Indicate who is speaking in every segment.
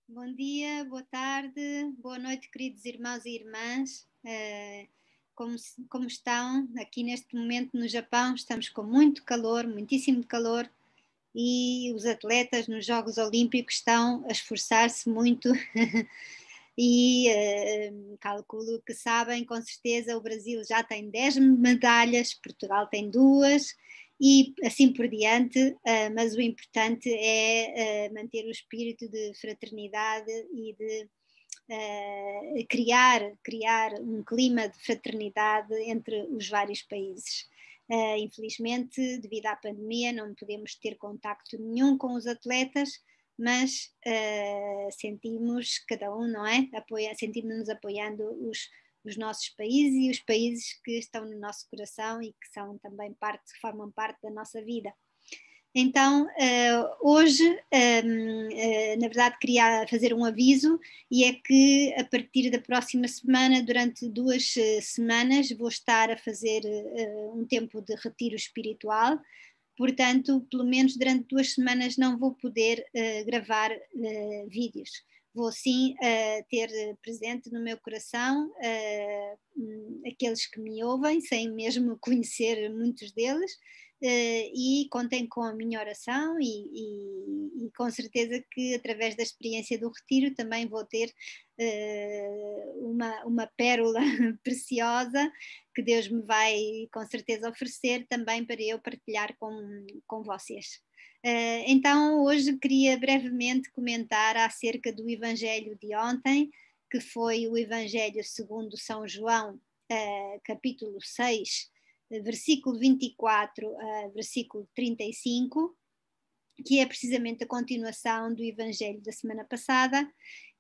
Speaker 1: Bom dia, boa tarde, boa noite, queridos irmãos e irmãs. Como estão? Aqui neste momento no Japão estamos com muito calor, muitíssimo calor, e os atletas nos Jogos Olímpicos estão a esforçar-se muito e calculo que sabem, com certeza, o Brasil já tem 10 medalhas, Portugal tem 2 e assim por diante, mas o importante é manter o espírito de fraternidade e de criar um clima de fraternidade entre os vários países. Infelizmente, devido à pandemia, não podemos ter contacto nenhum com os atletas, mas sentimos, cada um, não é? Sentimos-nos apoiando os nossos países e os países que estão no nosso coração e que são também formam parte da nossa vida. Então, hoje, na verdade, queria fazer um aviso, e é que a partir da próxima semana, durante 2 semanas, vou estar a fazer um tempo de retiro espiritual. Portanto, pelo menos durante 2 semanas não vou poder gravar vídeos. Vou sim ter presente no meu coração aqueles que me ouvem, sem mesmo conhecer muitos deles, e contem com a minha oração e com certeza que através da experiência do retiro também vou ter uma pérola preciosa que Deus me vai com certeza oferecer também para eu partilhar com vocês. Então hoje queria brevemente comentar acerca do Evangelho de ontem, que foi o Evangelho segundo São João, capítulo 6, versículo 24 a versículo 35, que é precisamente a continuação do Evangelho da semana passada.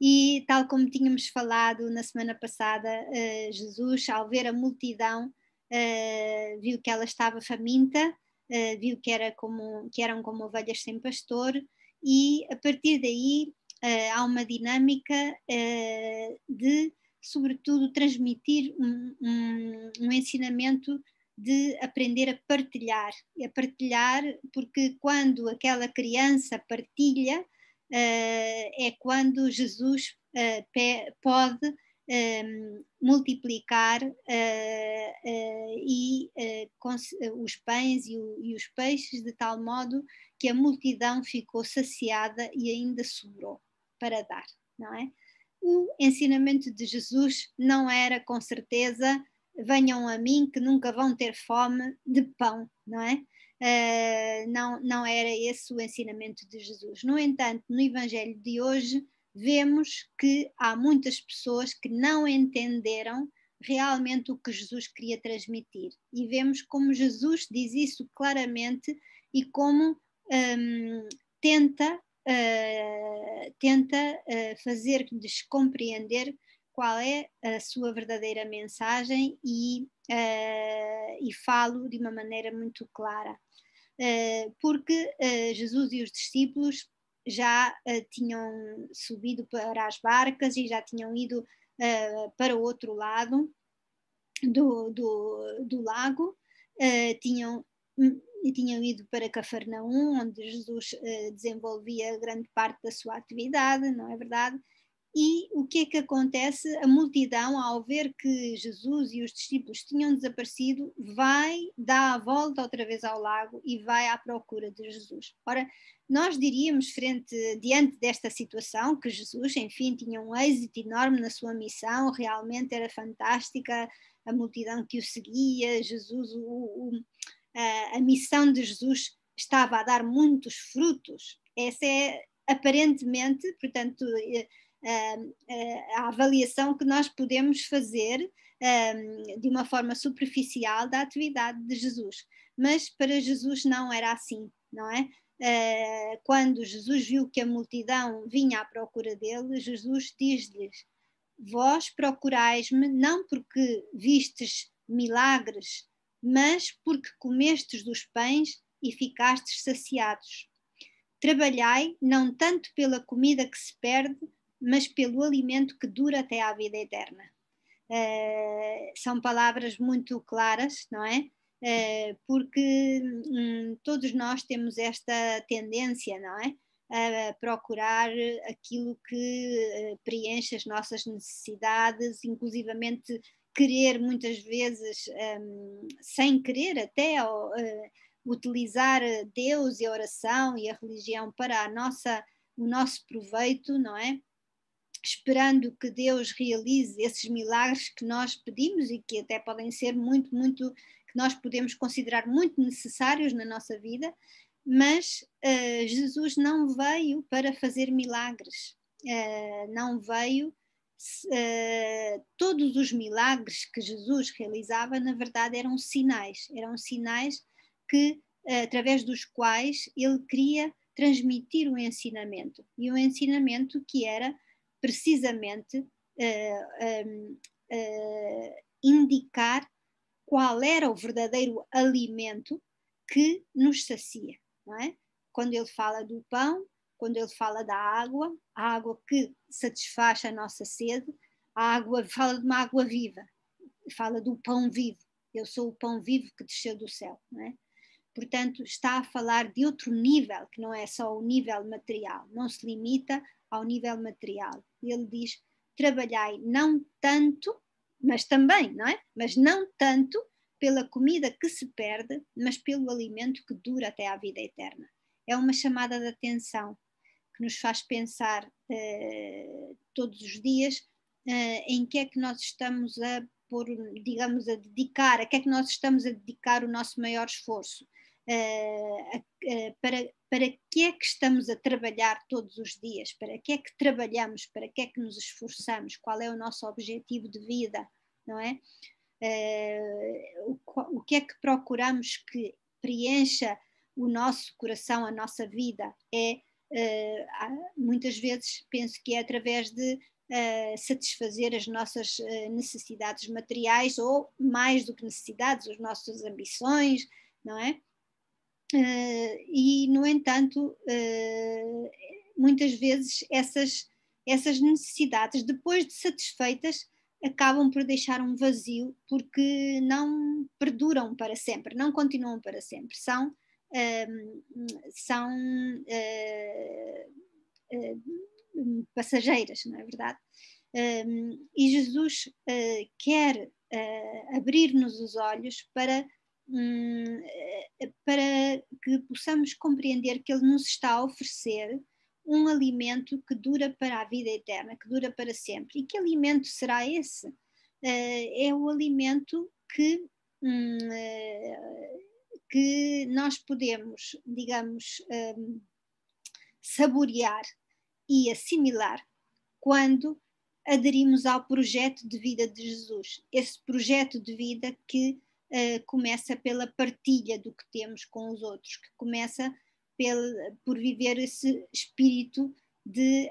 Speaker 1: E tal como tínhamos falado na semana passada, Jesus, ao ver a multidão, viu que ela estava faminta, viu que eram como ovelhas sem pastor, e a partir daí há uma dinâmica de, sobretudo, transmitir um ensinamento de aprender a partilhar, porque quando aquela criança partilha, é quando Jesus pode multiplicar os pães e os peixes, de tal modo que a multidão ficou saciada e ainda sobrou para dar, não é? O ensinamento de Jesus não era, com certeza, venham a mim que nunca vão ter fome de pão, não é? Não era esse o ensinamento de Jesus. No entanto, no Evangelho de hoje, vemos que há muitas pessoas que não entenderam realmente o que Jesus queria transmitir. E vemos como Jesus diz isso claramente e como tenta fazer-lhes compreender qual é a sua verdadeira mensagem e falo de uma maneira muito clara. Porque Jesus e os discípulos já tinham subido para as barcas e já tinham ido para o outro lado do lago, tinham ido para Cafarnaum, onde Jesus desenvolvia grande parte da sua atividade, não é verdade? E o que é que acontece? A multidão, ao ver que Jesus e os discípulos tinham desaparecido, dá a volta outra vez ao lago e vai à procura de Jesus. Ora, nós diríamos, diante desta situação, que Jesus, enfim, tinha um êxito enorme na sua missão, realmente era fantástica a multidão que o seguia, Jesus, a missão de Jesus estava a dar muitos frutos. Essa é aparentemente, portanto, a avaliação que nós podemos fazer de uma forma superficial da atividade de Jesus. Mas para Jesus não era assim, não é? Quando Jesus viu que a multidão vinha à procura dele, Jesus diz-lhes: vós procurais-me não porque vistes milagres, mas porque comestes dos pães e ficastes saciados. Trabalhai não tanto pela comida que se perde, mas pelo alimento que dura até à vida eterna. São palavras muito claras, não é? Porque todos nós temos esta tendência, não é? a procurar aquilo que preenche as nossas necessidades, inclusivamente querer muitas vezes, sem querer até, utilizar Deus e a oração e a religião para o nosso proveito, não é? Esperando que Deus realize esses milagres que nós pedimos e que até podem ser muito, que nós podemos considerar muito necessários na nossa vida, mas Jesus não veio para fazer milagres, não veio. Todos os milagres que Jesus realizava, na verdade, eram sinais que, através dos quais ele queria transmitir o ensinamento, e o ensinamento que era precisamente indicar qual era o verdadeiro alimento que nos sacia, não é? Quando ele fala do pão, quando ele fala da água, a água que satisfaz a nossa sede, a água, fala de uma água viva, fala do pão vivo. Eu sou o pão vivo que desceu do céu, não é? Portanto, está a falar de outro nível, que não é só o nível material, não se limita ao nível material. Ele diz: trabalhai não tanto, mas também, não é? Mas não tanto pela comida que se perde, mas pelo alimento que dura até à vida eterna. É uma chamada de atenção que nos faz pensar todos os dias em que é que nós estamos a pôr, digamos, a dedicar, a que é que nós estamos a dedicar o nosso maior esforço. Para que é que estamos a trabalhar todos os dias, para que é que trabalhamos, para que é que nos esforçamos, qual é o nosso objetivo de vida, não é? O que é que procuramos que preencha o nosso coração, a nossa vida? Muitas vezes penso que é através de satisfazer as nossas necessidades materiais, ou mais do que necessidades, as nossas ambições, não é? E, no entanto, muitas vezes essas necessidades, depois de satisfeitas, acabam por deixar um vazio, porque não perduram para sempre, não continuam para sempre, são passageiras, não é verdade? E Jesus quer abrir-nos os olhos para que possamos compreender que Ele nos está a oferecer um alimento que dura para a vida eterna, que dura para sempre. E que alimento será esse? É o alimento que nós podemos, digamos, saborear e assimilar quando aderimos ao projeto de vida de Jesus. Esse projeto de vida que começa pela partilha do que temos com os outros, que começa por viver esse espírito de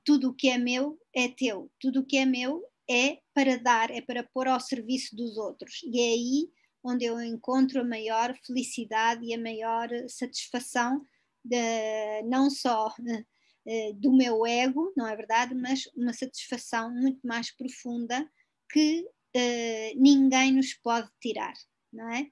Speaker 1: tudo o que é meu é teu, tudo o que é meu é para dar, é para pôr ao serviço dos outros, e é aí onde eu encontro a maior felicidade e a maior satisfação, não só do meu ego, não é verdade, mas uma satisfação muito mais profunda que ninguém nos pode tirar, não é?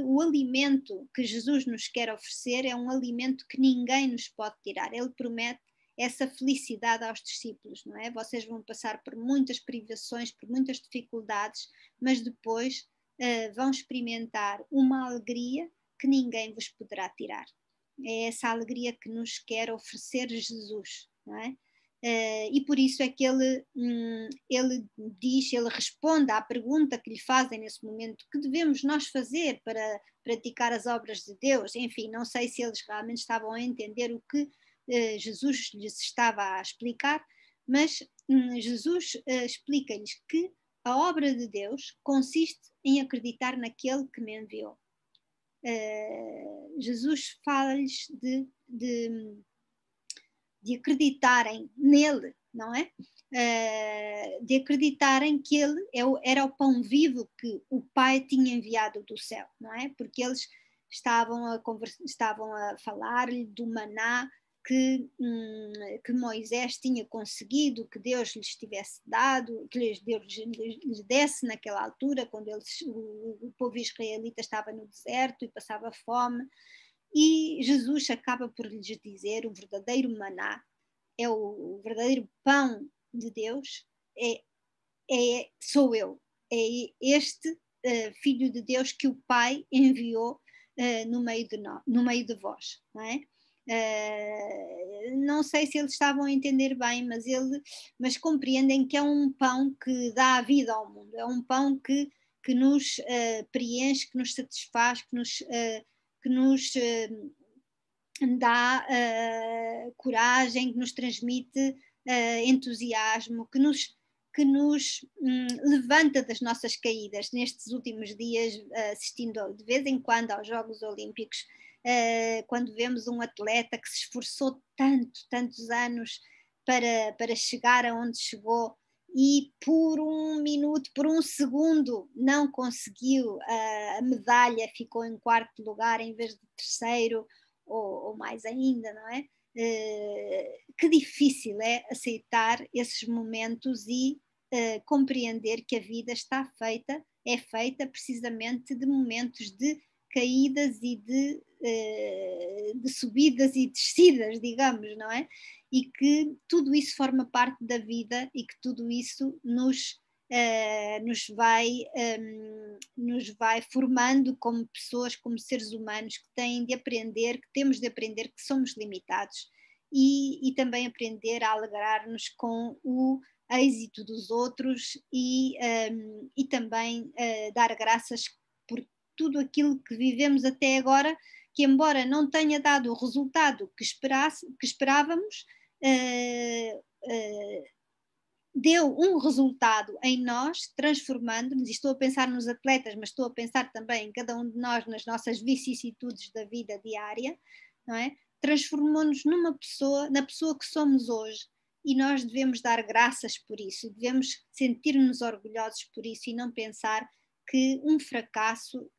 Speaker 1: O alimento que Jesus nos quer oferecer é um alimento que ninguém nos pode tirar. Ele promete essa felicidade aos discípulos, não é? Vocês vão passar por muitas privações, por muitas dificuldades, mas depois vão experimentar uma alegria que ninguém vos poderá tirar. É essa alegria que nos quer oferecer Jesus, não é? E por isso é que ele responde à pergunta que lhe fazem nesse momento: que devemos nós fazer para praticar as obras de Deus? Enfim, não sei se eles realmente estavam a entender o que Jesus lhes estava a explicar, mas Jesus explica-lhes que a obra de Deus consiste em acreditar naquele que me enviou. Jesus fala-lhes de acreditarem nele, não é? De acreditarem que ele era o pão vivo que o Pai tinha enviado do céu, não é? Porque eles estavam a falar-lhe do maná que Moisés tinha conseguido, que Deus lhes tivesse dado, que Deus lhes desse naquela altura, quando o povo israelita estava no deserto e passava fome. E Jesus acaba por lhes dizer: o verdadeiro maná, é o verdadeiro pão de Deus, sou eu, é este Filho de Deus que o Pai enviou no meio de vós, não é? Não sei se eles estavam a entender bem, mas compreendem que é um pão que dá a vida ao mundo, é um pão que nos preenche, que nos satisfaz, que nos dá coragem, que nos transmite entusiasmo, que nos levanta das nossas caídas. Nestes últimos dias, assistindo de vez em quando aos Jogos Olímpicos, quando vemos um atleta que se esforçou tantos anos para chegar aonde chegou e por um minuto, por um segundo não conseguiu a medalha, ficou em quarto lugar em vez de terceiro ou mais ainda, não é? Que difícil é aceitar esses momentos e compreender que a vida é feita precisamente de momentos de caídas e de subidas e descidas, digamos, não é? E que tudo isso forma parte da vida e que tudo isso nos vai formando como pessoas, como seres humanos que têm de aprender, que temos de aprender que somos limitados e também aprender a alegrar-nos com o êxito dos outros e também dar graças por tudo aquilo que vivemos até agora, que embora não tenha dado o resultado que esperávamos, deu um resultado em nós, transformando-nos, e estou a pensar nos atletas, mas estou a pensar também em cada um de nós, nas nossas vicissitudes da vida diária, não é? Transformou-nos na pessoa que somos hoje, e nós devemos dar graças por isso, devemos sentir-nos orgulhosos por isso e não pensar que um fracasso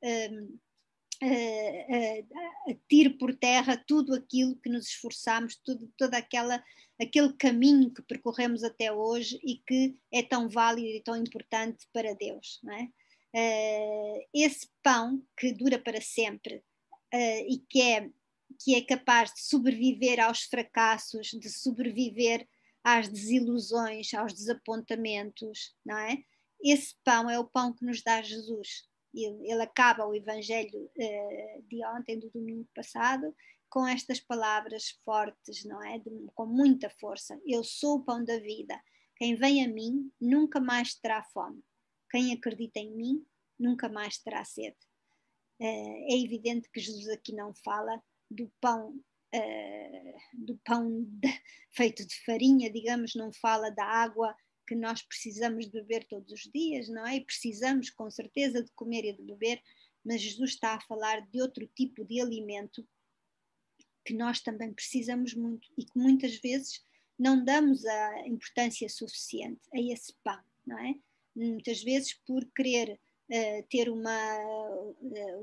Speaker 1: tire por terra tudo aquilo que nos esforçamos, todo aquele caminho que percorremos até hoje e que é tão válido e tão importante para Deus, não é? Esse pão que dura para sempre e que é capaz de sobreviver aos fracassos, de sobreviver às desilusões, aos desapontamentos, não é? Esse pão é o pão que nos dá Jesus. Ele acaba o Evangelho de ontem, do domingo passado, com estas palavras fortes, não é? Com muita força. Eu sou o pão da vida. Quem vem a mim nunca mais terá fome. Quem acredita em mim nunca mais terá sede. É evidente que Jesus aqui não fala do pão feito de farinha, digamos, não fala da água que nós precisamos de beber todos os dias, não é? E precisamos com certeza de comer e de beber, mas Jesus está a falar de outro tipo de alimento que nós também precisamos muito e que muitas vezes não damos a importância suficiente a esse pão, não é? Muitas vezes por querer ter uma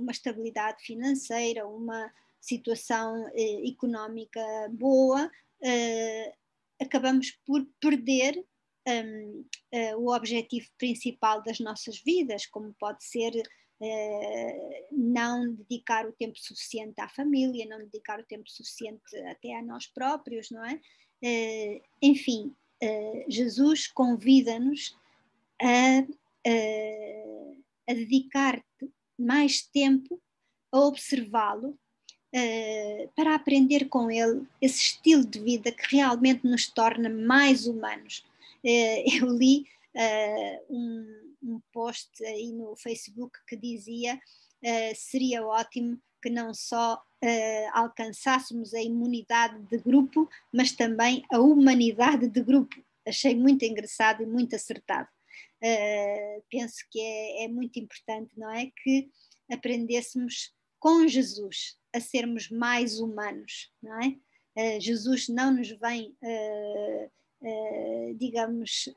Speaker 1: estabilidade financeira, uma situação económica boa, acabamos por perder o objetivo principal das nossas vidas, como pode ser não dedicar o tempo suficiente à família, não dedicar o tempo suficiente até a nós próprios, não é? Enfim, Jesus convida-nos a dedicar mais tempo a observá-lo, para aprender com ele esse estilo de vida que realmente nos torna mais humanos. Eu li um post aí no Facebook que dizia seria ótimo que não só alcançássemos a imunidade de grupo, mas também a humanidade de grupo. Achei muito engraçado e muito acertado. Penso que é muito importante, não é? Que aprendêssemos com Jesus a sermos mais humanos, não é? Jesus não nos vem, digamos,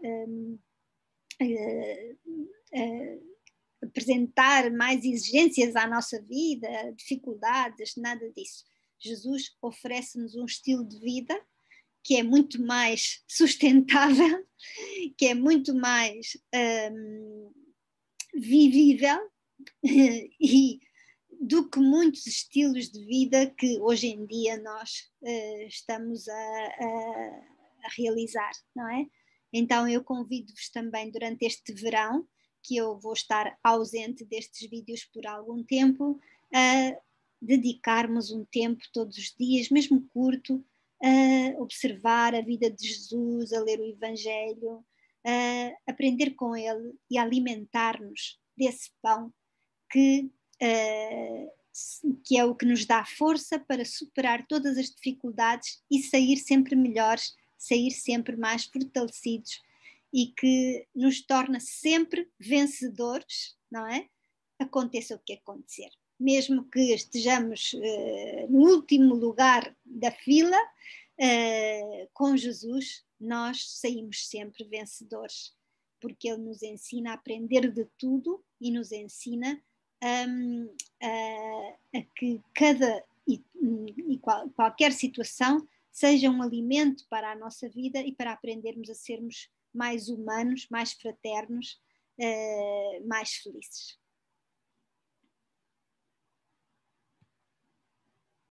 Speaker 1: apresentar mais exigências à nossa vida, dificuldades, nada disso. Jesus oferece-nos um estilo de vida que é muito mais sustentável, que é muito mais vivível e do que muitos estilos de vida que hoje em dia nós estamos a realizar, não é? Então eu convido-vos também durante este verão, que eu vou estar ausente destes vídeos por algum tempo, a dedicarmos um tempo todos os dias, mesmo curto, a observar a vida de Jesus, a ler o Evangelho, a aprender com ele e a alimentar-nos desse pão que, que é o que nos dá força para superar todas as dificuldades e sair sempre melhores, sair sempre mais fortalecidos e que nos torna sempre vencedores, não é? Aconteça o que acontecer. Mesmo que estejamos no último lugar da fila, com Jesus, nós saímos sempre vencedores, porque Ele nos ensina a aprender de tudo e nos ensina a que cada qualquer situação seja um alimento para a nossa vida e para aprendermos a sermos mais humanos, mais fraternos, mais felizes.